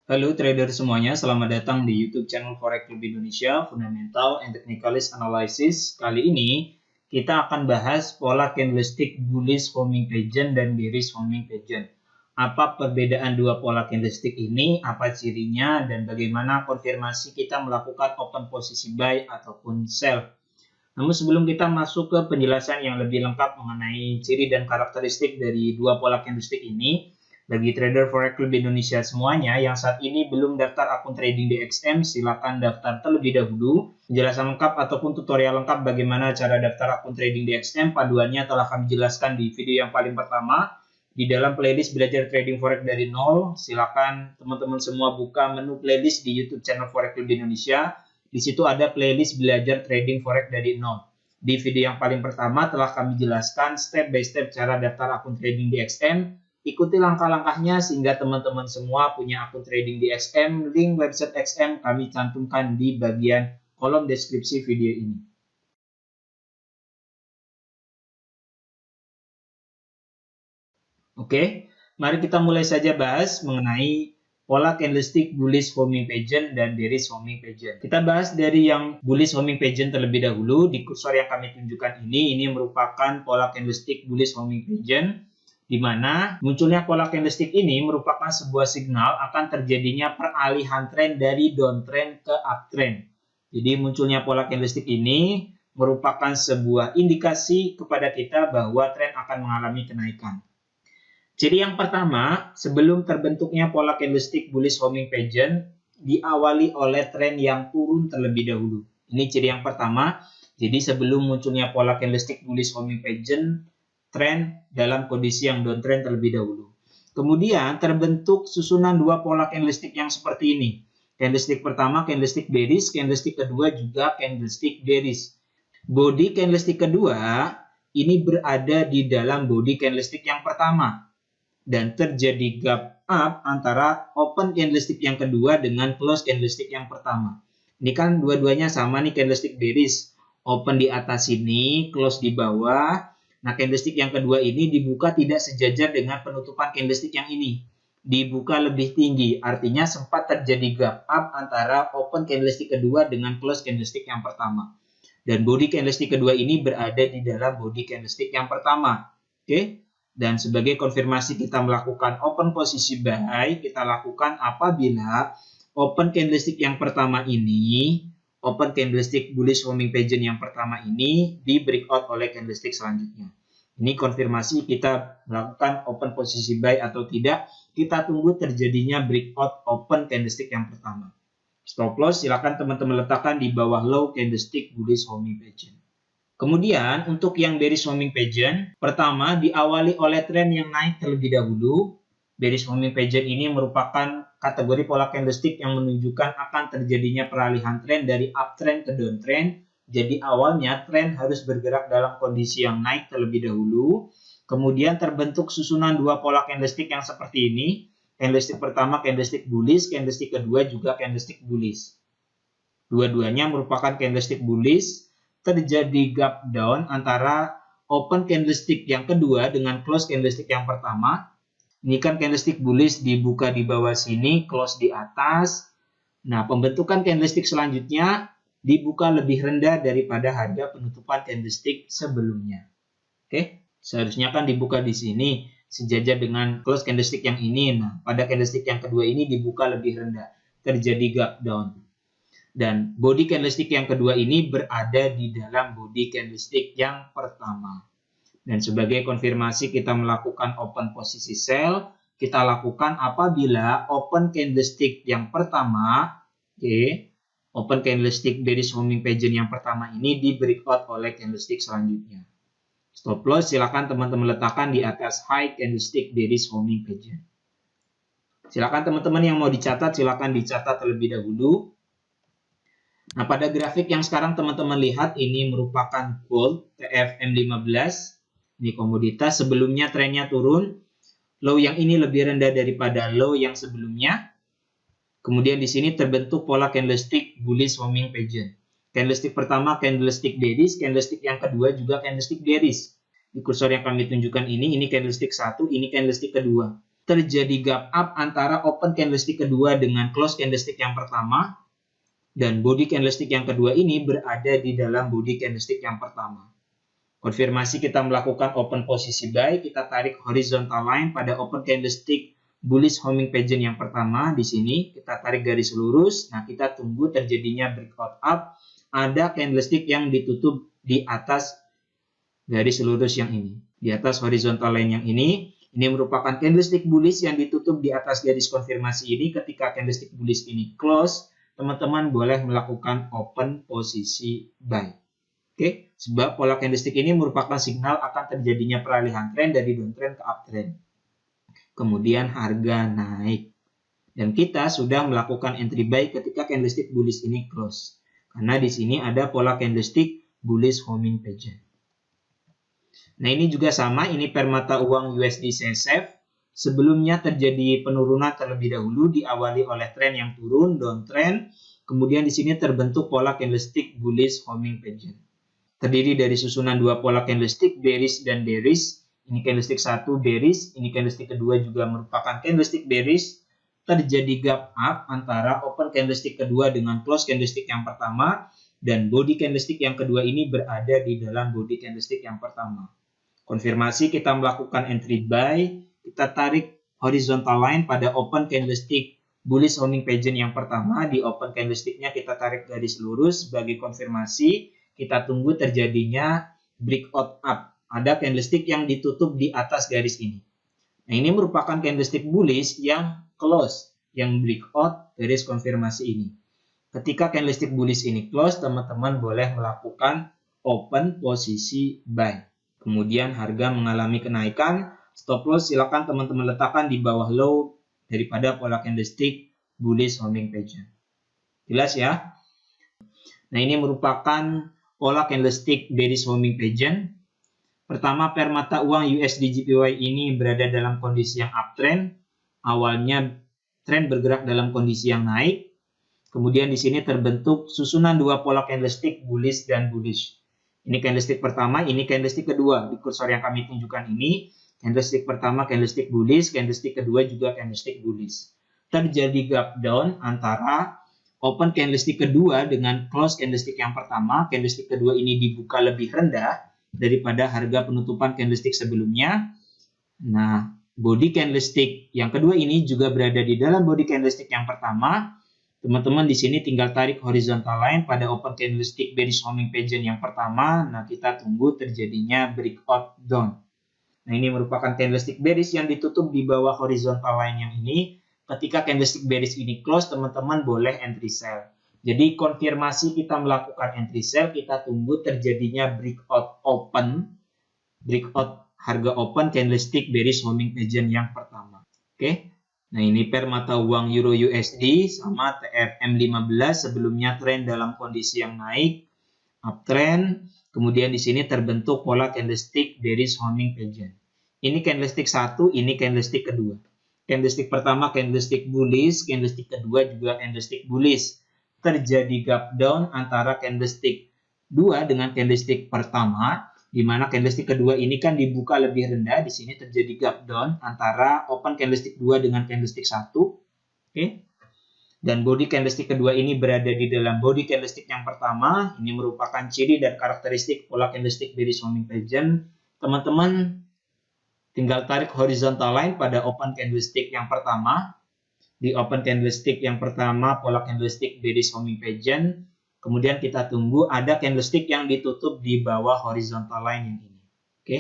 Halo trader semuanya, selamat datang di YouTube channel Forex Club Indonesia, Fundamental and Technicalist Analysis. Kali ini kita akan bahas pola candlestick bullish forming pattern dan bearish forming pattern. Apa perbedaan dua pola candlestick ini, apa cirinya, dan bagaimana konfirmasi kita melakukan open posisi buy ataupun sell. Namun sebelum kita masuk ke penjelasan yang lebih lengkap mengenai ciri dan karakteristik dari dua pola candlestick ini, bagi trader Forex Club Indonesia semuanya yang saat ini belum daftar akun trading DXM, silakan daftar terlebih dahulu. Penjelasan lengkap ataupun tutorial lengkap bagaimana cara daftar akun trading DXM, paduannya telah kami jelaskan di video yang paling pertama. Di dalam playlist belajar trading Forex dari nol, silakan teman-teman semua buka menu playlist di YouTube channel Forex Club Indonesia. Di situ ada playlist belajar trading Forex dari nol. Di video yang paling pertama telah kami jelaskan step by step cara daftar akun trading DXM. Ikuti langkah-langkahnya sehingga teman-teman semua punya akun trading di XM. Link website XM kami cantumkan di bagian kolom deskripsi video ini. Oke, mari kita mulai saja bahas mengenai pola candlestick bullish forming pattern dan bearish forming pattern. Kita bahas dari yang bullish forming pattern terlebih dahulu. Di kursor yang kami tunjukkan ini merupakan pola candlestick bullish forming pattern, di mana munculnya pola candlestick ini merupakan sebuah signal akan terjadinya peralihan tren dari downtrend ke uptrend. Jadi munculnya pola candlestick ini merupakan sebuah indikasi kepada kita bahwa tren akan mengalami kenaikan. Ciri yang pertama, sebelum terbentuknya pola candlestick bullish forming pattern, diawali oleh tren yang turun terlebih dahulu. Ini ciri yang pertama. Jadi sebelum munculnya pola candlestick bullish forming pattern, tren dalam kondisi yang downtrend terlebih dahulu. Kemudian terbentuk susunan dua pola candlestick yang seperti ini. Candlestick pertama candlestick bearish, candlestick kedua juga candlestick bearish. Body candlestick kedua ini berada di dalam body candlestick yang pertama. Dan terjadi gap up antara open candlestick yang kedua dengan close candlestick yang pertama. Ini kan dua-duanya sama nih, candlestick bearish. Open di atas sini, close di bawah. Nah, candlestick yang kedua ini dibuka tidak sejajar dengan penutupan candlestick yang ini. Dibuka lebih tinggi, artinya sempat terjadi gap up antara open candlestick kedua dengan close candlestick yang pertama. Dan body candlestick kedua ini berada di dalam body candlestick yang pertama. Oke? Dan sebagai konfirmasi kita melakukan open posisi buy, kita lakukan apabila open candlestick yang pertama ini, open candlestick bullish forming pattern yang pertama ini di breakout oleh candlestick selanjutnya. Ini konfirmasi kita melakukan open posisi buy atau tidak. Kita tunggu terjadinya breakout open candlestick yang pertama. Stop loss silakan teman-teman letakkan di bawah low candlestick bullish forming pattern. Kemudian untuk yang bearish forming pattern, pertama diawali oleh tren yang naik terlebih dahulu. Bearish forming pattern ini merupakan kategori pola candlestick yang menunjukkan akan terjadinya peralihan tren dari uptrend ke downtrend. Jadi awalnya tren harus bergerak dalam kondisi yang naik terlebih dahulu. Kemudian terbentuk susunan dua pola candlestick yang seperti ini. Candlestick pertama candlestick bullish, candlestick kedua juga candlestick bullish. Dua-duanya merupakan candlestick bullish. Terjadi gap down antara open candlestick yang kedua dengan close candlestick yang pertama. Ini kan candlestick bullish dibuka di bawah sini, close di atas. Nah, pembentukan candlestick selanjutnya dibuka lebih rendah daripada harga penutupan candlestick sebelumnya. Oke, seharusnya kan dibuka di sini sejajar dengan close candlestick yang ini. Nah, pada candlestick yang kedua ini dibuka lebih rendah, terjadi gap down. Dan body candlestick yang kedua ini berada di dalam body candlestick yang pertama. Dan sebagai konfirmasi kita melakukan open posisi sell, kita lakukan apabila open candlestick yang pertama, open candlestick bearish forming pattern yang pertama ini di breakout oleh candlestick selanjutnya. Stop loss silakan teman-teman letakkan di atas high candlestick bearish forming pattern. Silakan teman-teman yang mau dicatat silakan dicatat terlebih dahulu. Nah, pada grafik yang sekarang teman-teman lihat ini merupakan gold TFM15. Ini komoditas, sebelumnya trennya turun. Low yang ini lebih rendah daripada low yang sebelumnya. Kemudian di sini terbentuk pola candlestick bullish forming pattern. Candlestick pertama candlestick bearish, candlestick yang kedua juga candlestick bearish. Di kursor yang kami tunjukkan ini candlestick 1, ini candlestick kedua. terjadi gap up antara open candlestick kedua dengan close candlestick yang pertama, dan body candlestick yang kedua ini berada di dalam body candlestick yang pertama. Konfirmasi kita melakukan open posisi buy, kita tarik horizontal line pada open candlestick bullish homing pattern yang pertama. Di sini kita tarik garis lurus. Nah, kita tunggu terjadinya breakout up. Ada candlestick yang ditutup di atas garis lurus yang ini, di atas horizontal line yang ini. Ini merupakan candlestick bullish yang ditutup di atas garis konfirmasi ini. Ketika candlestick bullish ini close, teman-teman boleh melakukan open posisi buy. Oke, sebab pola candlestick ini merupakan signal akan terjadinya peralihan tren dari downtrend ke uptrend. Kemudian harga naik. Dan kita sudah melakukan entry buy ketika candlestick bullish ini close. Karena di sini ada pola candlestick bullish homing pattern. Nah, ini juga sama, ini permata uang USD CSF. Sebelumnya terjadi penurunan terlebih dahulu diawali oleh tren yang turun, downtrend. Kemudian di sini terbentuk pola candlestick bullish homing pattern. Terdiri dari susunan dua pola candlestick bearish dan bearish. Ini candlestick 1 bearish, ini candlestick kedua juga merupakan candlestick bearish. Terjadi gap up antara open candlestick kedua dengan close candlestick yang pertama, dan body candlestick yang kedua ini berada di dalam body candlestick yang pertama. Konfirmasi kita melakukan entry buy. Kita tarik horizontal line pada open candlestick bullish homing pattern yang pertama. Di open candlesticknya kita tarik garis lurus sebagai konfirmasi. Kita tunggu terjadinya breakout up. Ada candlestick yang ditutup di atas garis ini. Nah, ini merupakan candlestick bullish yang close, yang breakout garis konfirmasi ini. Ketika candlestick bullish ini close, teman-teman boleh melakukan open posisi buy. Kemudian harga mengalami kenaikan. Stop loss silakan teman-teman letakkan di bawah low daripada pola candlestick bullish homing pattern. Jelas ya? Nah, ini merupakan pola candlestick bearish homing pattern. Pertama, permata uang USD JPY ini berada dalam kondisi yang uptrend. Awalnya tren bergerak dalam kondisi yang naik. Kemudian di sini terbentuk susunan dua pola candlestick bullish dan bullish. Ini candlestick pertama, ini candlestick kedua. Di kursor yang kami tunjukkan ini, candlestick pertama candlestick bullish, candlestick kedua juga candlestick bullish. Terjadi gap down antara open candlestick kedua dengan close candlestick yang pertama. Candlestick kedua ini dibuka lebih rendah daripada harga penutupan candlestick sebelumnya. Nah, body candlestick yang kedua ini juga berada di dalam body candlestick yang pertama. Teman-teman di sini tinggal tarik horizontal line pada open candlestick bearish homing pattern yang pertama. Nah, kita tunggu terjadinya breakout down. Nah, ini merupakan candlestick bearish yang ditutup di bawah horizontal line yang ini. Ketika candlestick bearish ini close, teman-teman boleh entry sell. Jadi konfirmasi kita melakukan entry sell, kita tunggu terjadinya breakout open, breakout harga open candlestick bearish homing pattern yang pertama. Oke. Nah, ini permata uang Euro USD sama TRM15. Sebelumnya tren dalam kondisi yang naik, uptrend. Kemudian di sini terbentuk pola candlestick bearish homing pattern. Ini candlestick 1, ini candlestick kedua. Candlestick pertama candlestick bullish, candlestick kedua juga candlestick bullish. Terjadi gap down antara candlestick 2 dengan candlestick pertama, di mana candlestick kedua ini kan dibuka lebih rendah. Di sini terjadi gap down antara open candlestick 2 dengan candlestick 1. Oke. Dan body candlestick kedua ini berada di dalam body candlestick yang pertama. Ini merupakan ciri dan karakteristik pola candlestick bearish homing pattern. Teman-teman tinggal tarik horizontal line pada open candlestick yang pertama. Di open candlestick yang pertama pola candlestick bearish homing pattern. Kemudian kita tunggu ada candlestick yang ditutup di bawah horizontal line yang ini. Oke.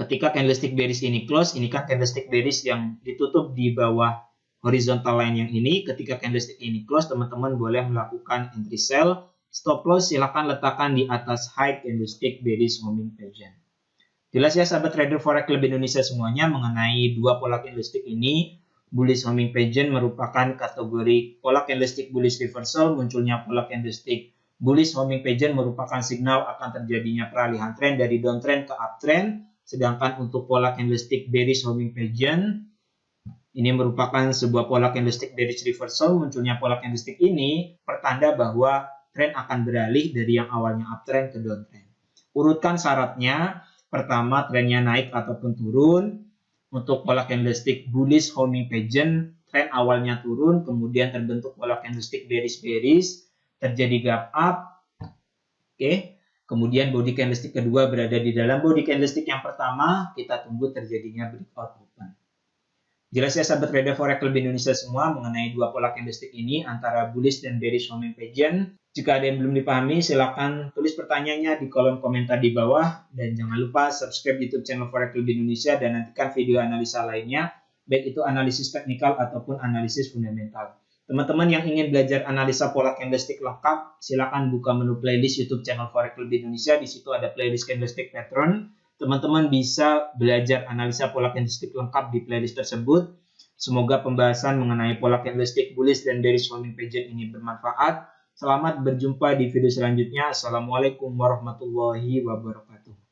Ketika candlestick bearish ini close, ini kan candlestick bearish yang ditutup di bawah horizontal line yang ini. Ketika candlestick ini close, teman-teman boleh melakukan entry sell. Stop loss silakan letakkan di atas high candlestick bearish homing pattern. Jelas ya sahabat trader forex lebih Indonesia semuanya mengenai dua pola candlestick ini. Bullish homing pattern merupakan kategori pola candlestick bullish reversal. Munculnya pola candlestick bullish homing pattern merupakan signal akan terjadinya peralihan tren dari downtrend ke uptrend. Sedangkan untuk pola candlestick bearish homing pattern ini merupakan sebuah pola candlestick bearish reversal. Munculnya pola candlestick ini pertanda bahwa tren akan beralih dari yang awalnya uptrend ke downtrend. Urutkan syaratnya. Pertama, trennya naik ataupun turun. Untuk pola candlestick bullish homing pattern, tren awalnya turun, kemudian terbentuk pola candlestick bearish, terjadi gap up. Oke. Kemudian body candlestick kedua berada di dalam body candlestick yang pertama, kita tunggu terjadinya breakout open. Jelas ya sahabat trader forex lebih Indonesia semua mengenai dua pola candlestick ini antara bullish dan bearish homing pattern. Jika ada yang belum dipahami, silakan tulis pertanyaannya di kolom komentar di bawah dan jangan lupa subscribe YouTube channel Forex lebih Indonesia dan nantikan video analisa lainnya, baik itu analisis teknikal ataupun analisis fundamental. Teman-teman yang ingin belajar analisa pola candlestick lengkap, silakan buka menu playlist YouTube channel Forex lebih Indonesia. Di situ ada playlist candlestick pattern. Teman-teman bisa belajar analisa pola candlestick lengkap di playlist tersebut. Semoga pembahasan mengenai pola candlestick bullish dan bearish homing pattern ini bermanfaat. Selamat berjumpa di video selanjutnya. Assalamualaikum warahmatullahi wabarakatuh.